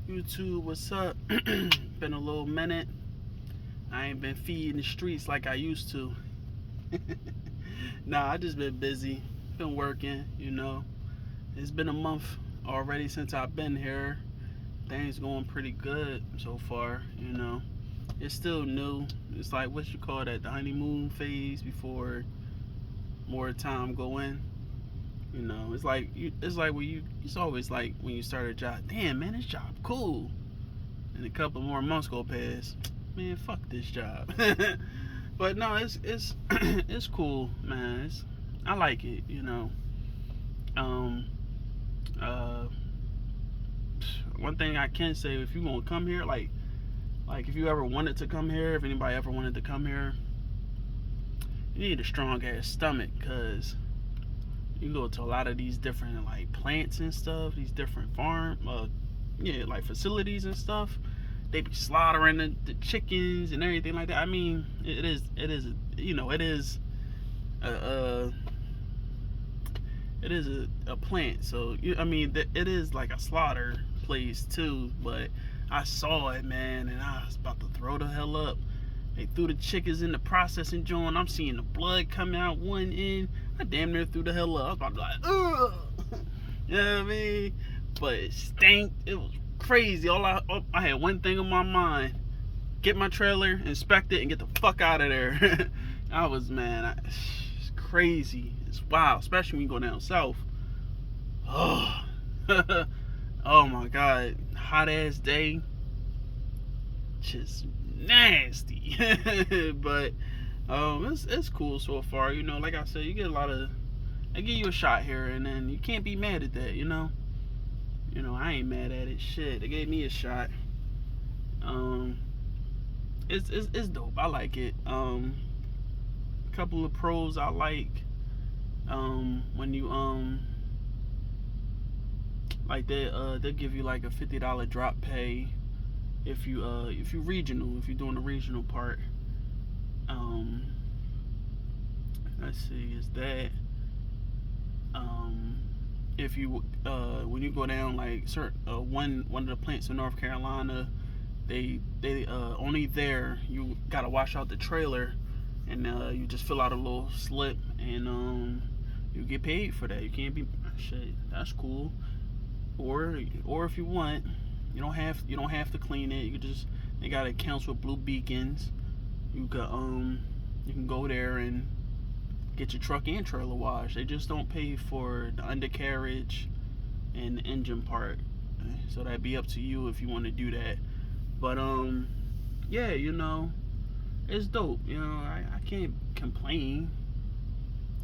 YouTube, what's up? Been a little minute. I ain't been feeding the streets like I used to. Nah, I just been busy. Been working. It's been a month already since I've been here. Things going pretty good so far. It's still new. It's like what you call that, the honeymoon phase before more time go in. It's like when you it's always like when you start a job, damn man, this job cool. And a couple more months go past, man, fuck this job. But no, it's it's cool, man. I like it. Um, uh, One thing I can say, if you gonna come here, like if you ever wanted to come here, if anybody ever wanted to come here, you need a strong ass stomach, cause you go to a lot of these different like plants and stuff, these different like facilities and stuff. They be slaughtering the chickens and everything like that. I mean, a, a it is a plant. So it is like a slaughter place too. But I saw it, man, and I was about to throw the hell up. They threw the chickens in the processing joint. I'm seeing the blood coming out one end. I damn near threw the hell up. I was about to be like, ugh. You know what I mean? But it stank. It was crazy. I had one thing on my mind: get my trailer, inspect it, and get the fuck out of there. It's crazy. It's wild, especially when you go down south. Oh, oh my god, hot ass day, just nasty. But it's cool so far. Like I said, you get a lot of. They give you a shot here, and then you can't be mad at that. I ain't mad at it. Shit, they gave me a shot. Um, it's dope. I like it. A couple of pros I like. When you like they'll give you like a $50 drop pay if you regional, if you're doing the regional part. Um, let's see, is that if you when you go down like one of the plants in North Carolina, they only there you gotta wash out the trailer, and you just fill out a little slip, and you get paid for that. You can't be shit. That's cool. Or if you want, you don't have to clean it. They got accounts with blue beacons. You can go there and get your truck and trailer washed. They just don't pay for the undercarriage and the engine part. So that'd be up to you if you want to do that. But yeah, it's dope. I can't complain.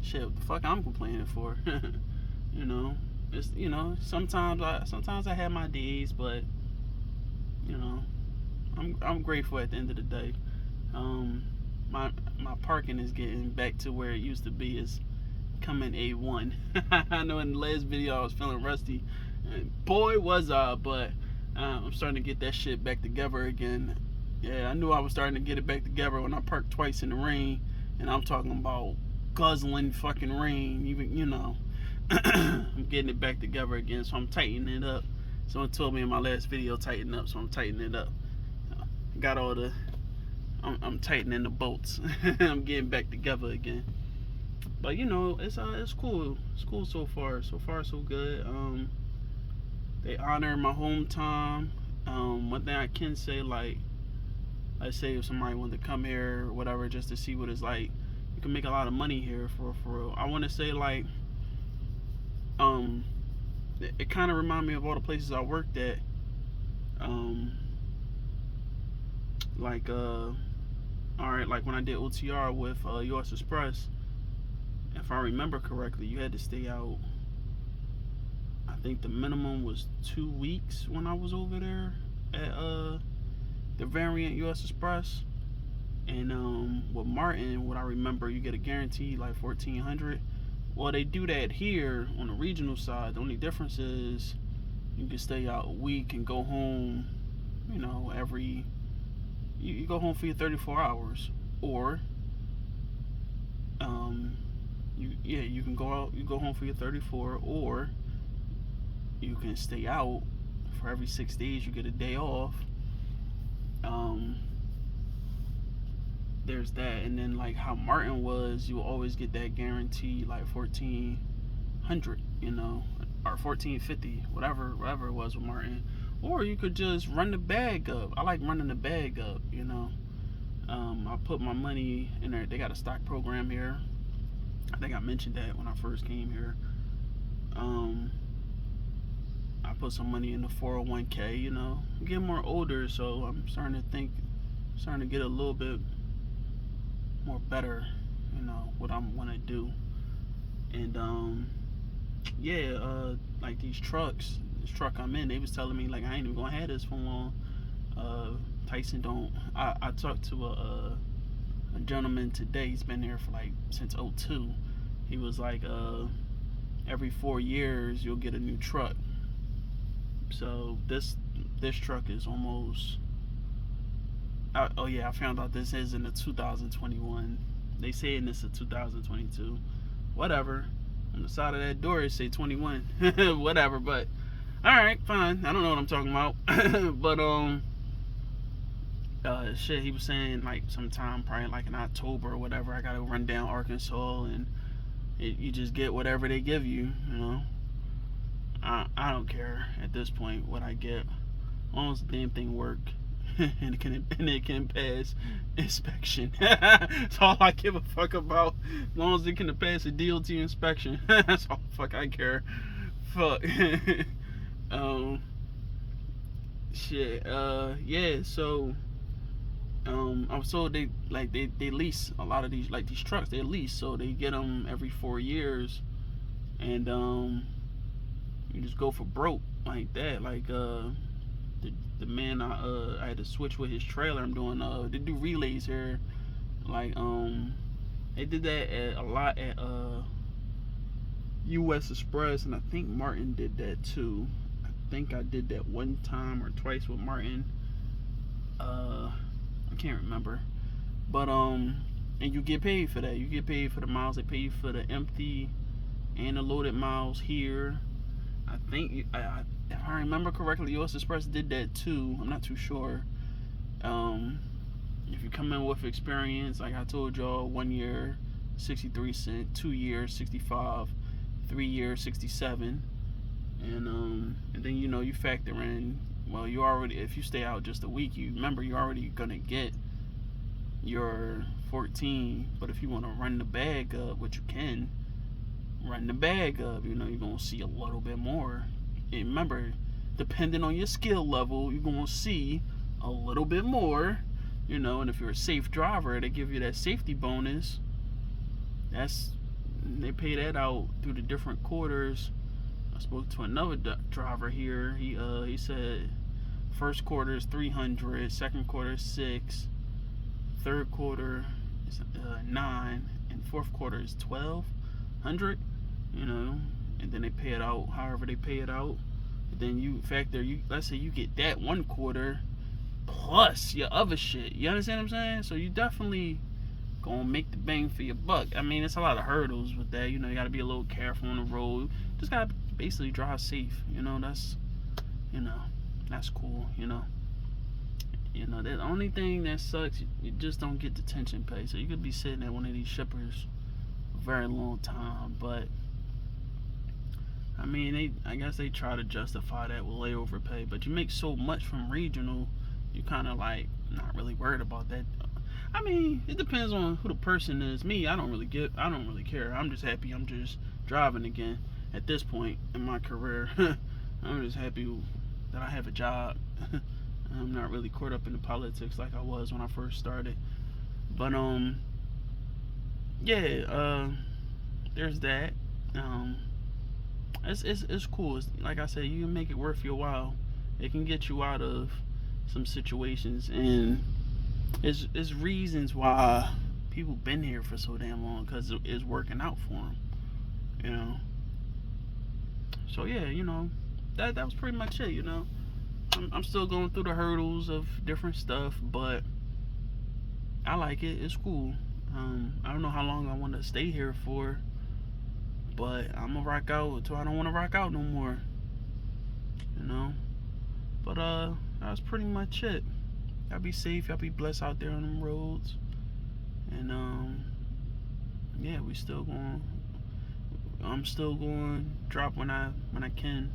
Shit, what the fuck I'm complaining for? you know, it's sometimes I have my days, but you know, I'm grateful at the end of the day. My parking is getting back to where it used to be. Is coming A1. I know in the last video I was feeling rusty, and boy was I. But I'm starting to get that shit back together again. Yeah, I knew I was starting to get it back together when I parked twice in the rain, and I'm talking about guzzling fucking rain. Even I'm getting it back together again, so I'm tightening it up. Someone told me in my last video tighten up, so I'm tightening it up. Got all the I'm tightening the bolts. I'm getting back together again. But it's cool. It's cool so far. So far so good. They honor my home time. One thing I can say, like, let's say if somebody wanted to come here or whatever just to see what it's like, you can make a lot of money here for real. I want to say, like, it kind of reminds me of all the places I worked at. Like alright, like when I did OTR with US Express, if I remember correctly, you had to stay out, I think the minimum was 2 weeks when I was over there at the variant US Express. And with Martin, what I remember, you get a guarantee like 1,400. Well, they do that here on the regional side. The only difference is you can stay out a week and go home, every you go home for your 34 hours, or you can go home for your 34, or you can stay out for every 6 days you get a day off. There's that, and then like how Martin was, you will always get that guarantee like 1400, or 1450, whatever it was with Martin. Or you could just run the bag up. I like running the bag up. I put my money in there. They got a stock program here. I think I mentioned that when I first came here. I put some money in the 401k. I'm getting more older, so I'm starting to get a little bit more better, what I'm want to do. And like these trucks, this truck I'm in, they was telling me like I ain't even gonna have this for long. Tyson don't. I talked to a gentleman today. He's been there for like since '02. He was like, every 4 years you'll get a new truck. So this truck is almost. Oh yeah, I found out this is in the 2021. They saying this is 2022. Whatever. On the side of that door it say 21. Whatever. But all right, fine. I don't know what I'm talking about. But shit, he was saying like sometime probably like in October or whatever, I gotta run down Arkansas, and you just get whatever they give you. I don't care at this point what I get, as long as the damn thing work. and it can pass inspection. That's all I give a fuck about. As long as it can pass a DOT inspection. That's all the fuck I care. Fuck. Shit. Yeah. So, I was told they lease a lot of these trucks. They lease, so they get them every 4 years, and you just go for broke like that. Like the man I had to switch with his trailer. I'm doing they do relays here, like they did that a lot at US Express, and I think Martin did that too. I think I did that one time or twice with Martin. I can't remember, but and you get paid for that. You get paid for the miles. They pay you for the empty and the loaded miles here. I think if I remember correctly, US Express did that too. I'm not too sure. If you come in with experience, like I told y'all, 1 year 63 cents, 2 years 65, 3 years 67, and then you factor in. Well, you already, if you stay out just a week, you're already gonna get your 14. But if you want to run the bag up, which you can run the bag up, you're gonna see a little bit more. And remember, depending on your skill level, you're gonna see a little bit more. And if you're a safe driver, they give you that safety bonus. They pay that out through the different quarters. I spoke to another driver here. He said first quarter is 300, second quarter is 6, third quarter is 9, and fourth quarter is 1200. And then they pay it out however they pay it out. But then you factor, let's say you get that 1 quarter plus your other shit. You understand what I'm saying? So you definitely gonna make the bang for your buck. I mean, it's a lot of hurdles with that. You gotta be a little careful on the road. Just gotta basically drive safe. That's cool. The only thing that sucks, you just don't get detention pay. So you could be sitting at one of these shippers for a very long time. But I mean, I guess they try to justify that with layover pay. But you make so much from regional, you kind of like not really worried about that. I mean, it depends on who the person is. Me, I don't really care. I'm just happy I'm just driving again at this point in my career. I'm just happy that I have a job. I'm not really caught up in the politics like I was when I first started. But there's that. It's cool. Like I said, you can make it worth your while. It can get you out of some situations, and it's reasons why people been here for so damn long, because it's working out for them. So yeah, that was pretty much it. I'm still going through the hurdles of different stuff, but I like it. It's cool. I don't know how long I want to stay here for, but I'm gonna rock out until I don't want to rock out no more. But that's pretty much it. Y'all be safe. Y'all be blessed out there on them roads. And yeah, we still going. I'm still going to drop when I can.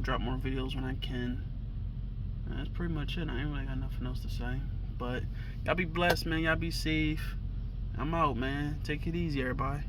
Drop more videos when I can. And that's pretty much it. I ain't really got nothing else to say. But y'all be blessed, man. Y'all be safe. I'm out, man. Take it easy, everybody.